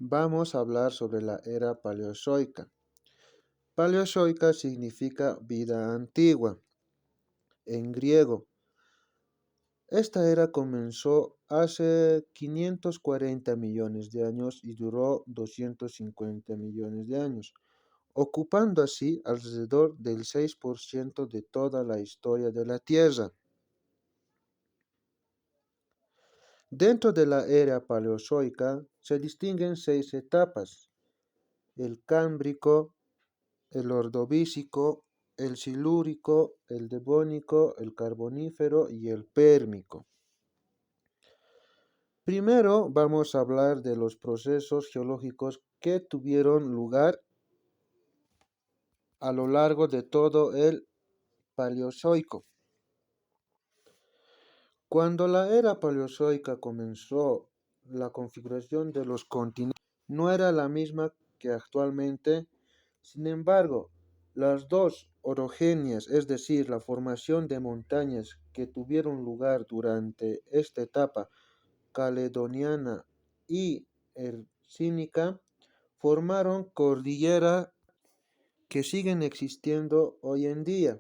Vamos a hablar sobre la era paleozoica. Paleozoica significa vida antigua en griego. Esta era comenzó hace 540 millones de años y duró 250 millones de años, ocupando así alrededor del 6% de toda la historia de la Tierra. Dentro de la era paleozoica se distinguen 6 etapas: el Cámbrico, el Ordovícico, el Silúrico, el Devónico, el Carbonífero y el Pérmico. Primero vamos a hablar de los procesos geológicos que tuvieron lugar a lo largo de todo el Paleozoico. Cuando la era paleozoica comenzó, la configuración de los continentes no era la misma que actualmente. Sin embargo, las dos orogenias, es decir, la formación de montañas que tuvieron lugar durante esta etapa caledoniana y hercínica, formaron cordilleras que siguen existiendo hoy en día.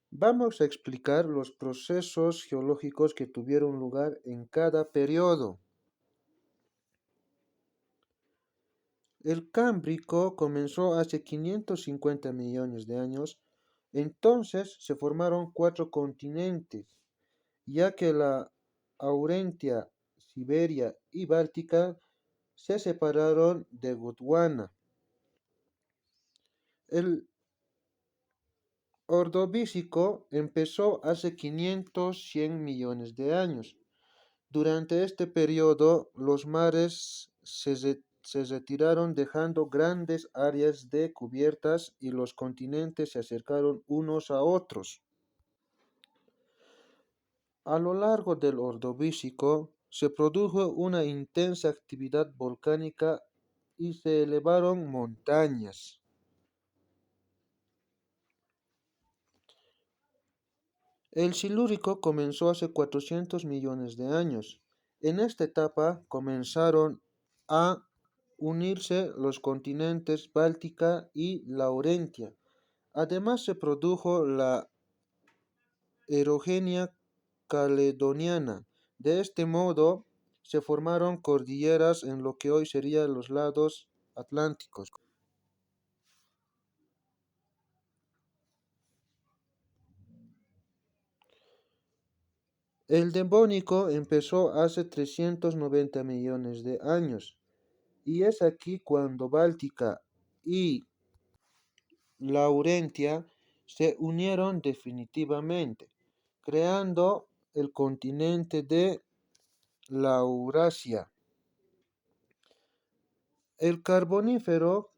Vamos a explicar los procesos geológicos que tuvieron lugar en cada periodo. El Cámbrico comenzó hace 550 millones de años. Entonces se formaron 4 continentes, ya que la Aurentia, Siberia y Báltica se separaron de Gondwana. El Ordovícico empezó hace 500-100 millones de años. Durante este periodo, los mares se retiraron dejando grandes áreas de cubiertas y los continentes se acercaron unos a otros. A lo largo del Ordovícico se produjo una intensa actividad volcánica y se elevaron montañas. El Silúrico comenzó hace 400 millones de años. En esta etapa comenzaron a unirse los continentes Báltica y Laurentia. Además se produjo la erogenia caledoniana. De este modo se formaron cordilleras en lo que hoy serían los lados atlánticos. El Devónico empezó hace 390 millones de años y es aquí cuando Báltica y Laurentia se unieron definitivamente, creando el continente de Laurasia. El Carbonífero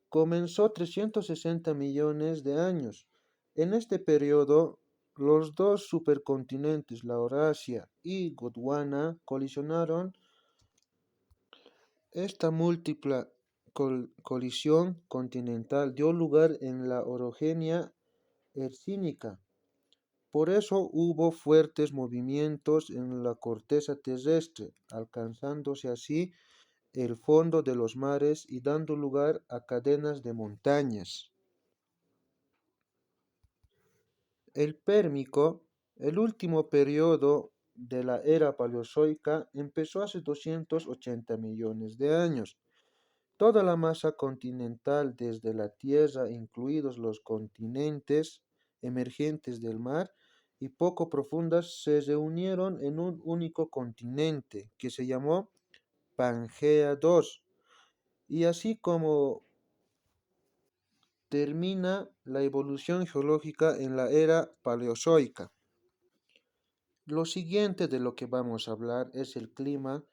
comenzó 360 millones de años. En este periodo, los dos supercontinentes, Laurasia y Gondwana, colisionaron. Esta múltiple colisión continental dio lugar en la orogenia hercínica. Por eso hubo fuertes movimientos en la corteza terrestre, alcanzándose así el fondo de los mares y dando lugar a cadenas de montañas. El Pérmico, el último periodo de la era paleozoica, empezó hace 280 millones de años. Toda la masa continental desde la Tierra, incluidos los continentes emergentes del mar y poco profundas, se reunieron en un único continente que se llamó Pangea II. Y así como termina la evolución geológica en la era paleozoica. Lo siguiente de lo que vamos a hablar es el clima.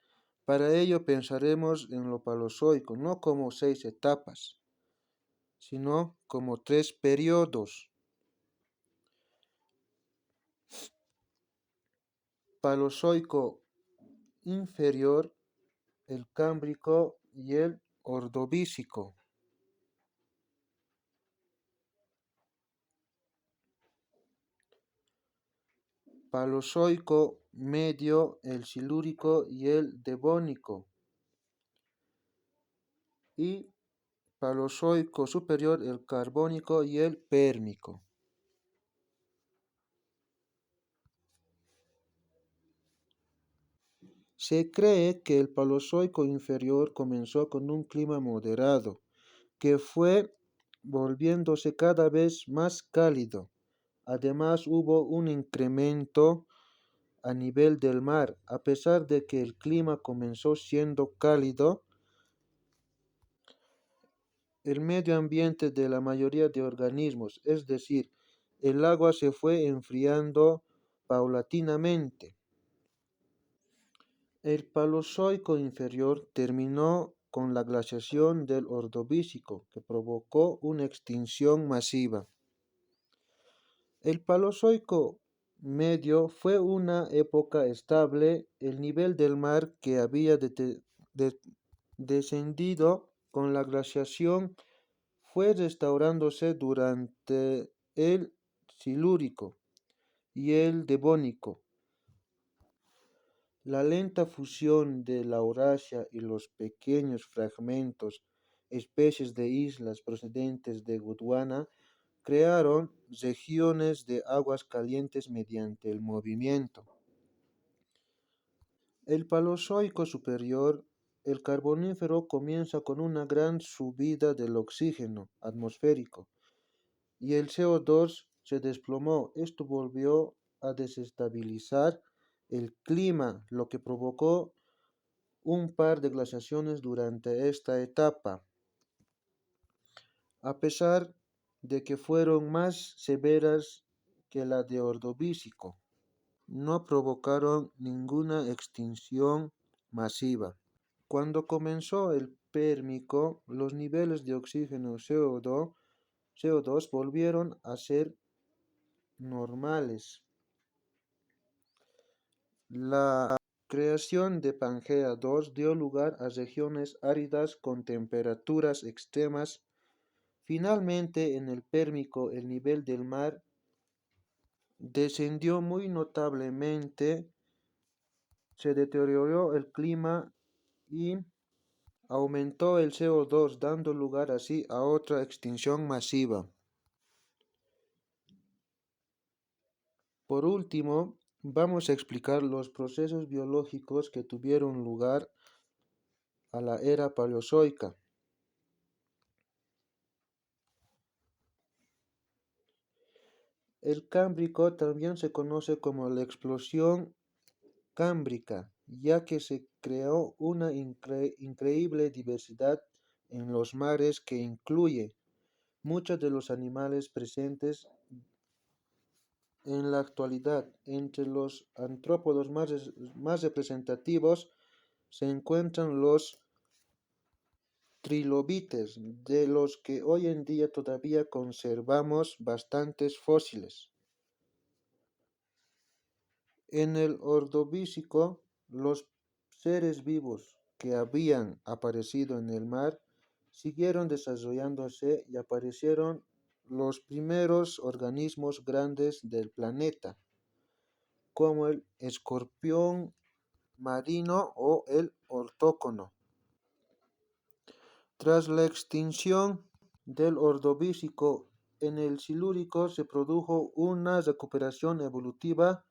Para ello pensaremos en lo paleozoico no como 6 etapas, sino como 3 periodos: Paleozoico inferior, el Cámbrico y el Ordovícico. Paleozoico medio, el Silúrico y el Devónico. y Paleozoico superior el Carbónico y el Pérmico. Se cree que el Paleozoico inferior comenzó con un clima moderado, que fue volviéndose cada vez más cálido. Además, hubo un incremento a nivel del mar. A pesar de que el clima comenzó siendo cálido, el medio ambiente de la mayoría de organismos, es decir, el agua se fue enfriando paulatinamente. El Paleozoico inferior terminó con la glaciación del Ordovícico, que provocó una extinción masiva. El Paleozoico medio fue una época estable. El nivel del mar que había descendido con la glaciación fue restaurándose durante el Silúrico y el Devónico. La lenta fusión de la Eurasia y los pequeños fragmentos, especies de islas procedentes de Gondwana, crearon regiones de aguas calientes mediante el movimiento. El Paleozoico superior, el Carbonífero, comienza con una gran subida del oxígeno atmosférico y el CO2 se desplomó. Esto volvió a desestabilizar el clima, lo que provocó un par de glaciaciones durante esta etapa, a pesar de que fueron más severas que la de Ordovícico. No provocaron ninguna extinción masiva. Cuando comenzó el Pérmico, los niveles de oxígeno CO2 volvieron a ser normales. La creación de Pangea II dio lugar a regiones áridas con temperaturas extremas. Finalmente, en el Pérmico, el nivel del mar descendió muy notablemente, se deterioró el clima y aumentó el CO2, dando lugar así a otra extinción masiva. Por último, vamos a explicar los procesos biológicos que tuvieron lugar a la era paleozoica. El Cámbrico también se conoce como la explosión cámbrica, ya que se creó una increíble diversidad en los mares que incluye muchos de los animales presentes en la actualidad. Entre los artrópodos más representativos se encuentran los trilobites, de los que hoy en día todavía conservamos bastantes fósiles. En el Ordovícico, los seres vivos que habían aparecido en el mar siguieron desarrollándose y aparecieron los primeros organismos grandes del planeta, como el escorpión marino o el ortócono. Tras la extinción del Ordovícico, en el Silúrico se produjo una recuperación evolutiva.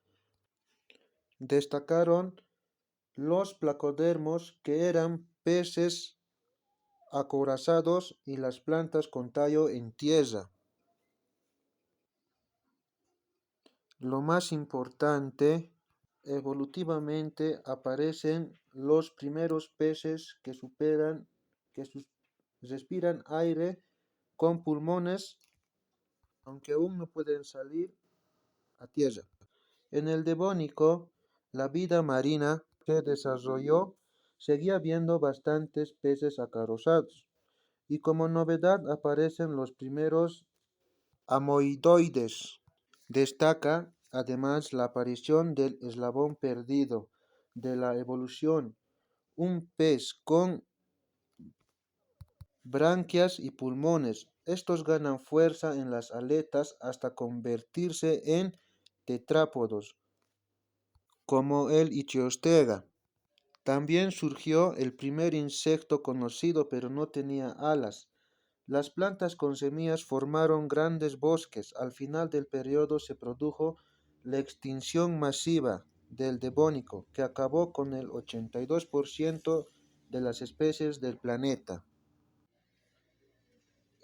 Destacaron los placodermos, que eran peces acorazados, y las plantas con tallo en tierra. Lo más importante, evolutivamente aparecen los primeros peces que respiran aire con pulmones, aunque aún no pueden salir a tierra. En el Devónico, la vida marina se desarrolló, seguía habiendo bastantes peces acorazados, y como novedad aparecen los primeros amoidoides. Destaca además la aparición del eslabón perdido de la evolución, un pez con branquias y pulmones. Estos ganan fuerza en las aletas hasta convertirse en tetrápodos, como el Ichthyostega. También surgió el primer insecto conocido, pero no tenía alas. Las plantas con semillas formaron grandes bosques. Al final del periodo se produjo la extinción masiva del Devónico, que acabó con el 82% de las especies del planeta.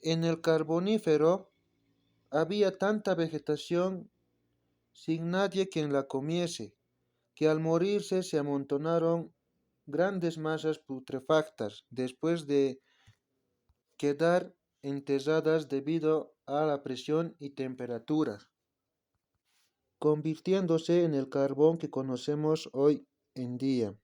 En el Carbonífero había tanta vegetación sin nadie quien la comiese, que al morirse se amontonaron grandes masas putrefactas después de quedar enterradas debido a la presión y temperatura, convirtiéndose en el carbón que conocemos hoy en día.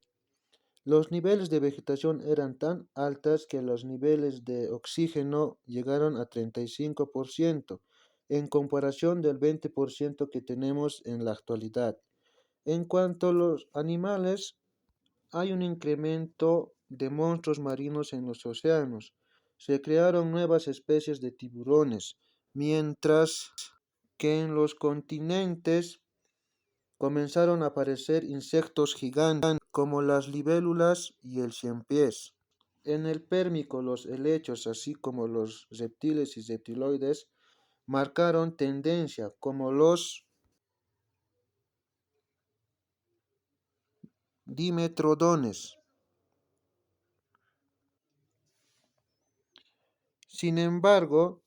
Los niveles de vegetación eran tan altos que los niveles de oxígeno llegaron a 35% en comparación del 20% que tenemos en la actualidad. En cuanto a los animales, hay un incremento de monstruos marinos en los océanos. Se crearon nuevas especies de tiburones, mientras que en los continentes comenzaron a aparecer insectos gigantes como las libélulas y el ciempiés. En el Pérmico, los helechos, así como los reptiles y reptiloides, marcaron tendencia, como los dimetrodones. Sin embargo,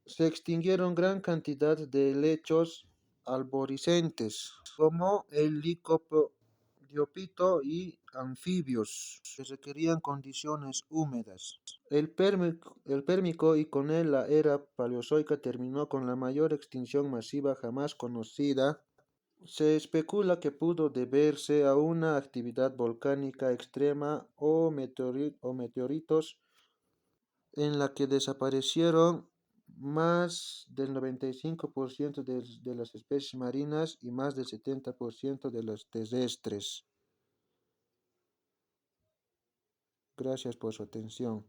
se extinguieron gran cantidad de helechos arborescentes, como el licopodiopito y anfibios, que requerían condiciones húmedas. El Pérmico y con él la era paleozoica terminó con la mayor extinción masiva jamás conocida. Se especula que pudo deberse a una actividad volcánica extrema o meteoritos en la que desaparecieron más del 95% de las especies marinas y más del 70% de las terrestres. Gracias por su atención.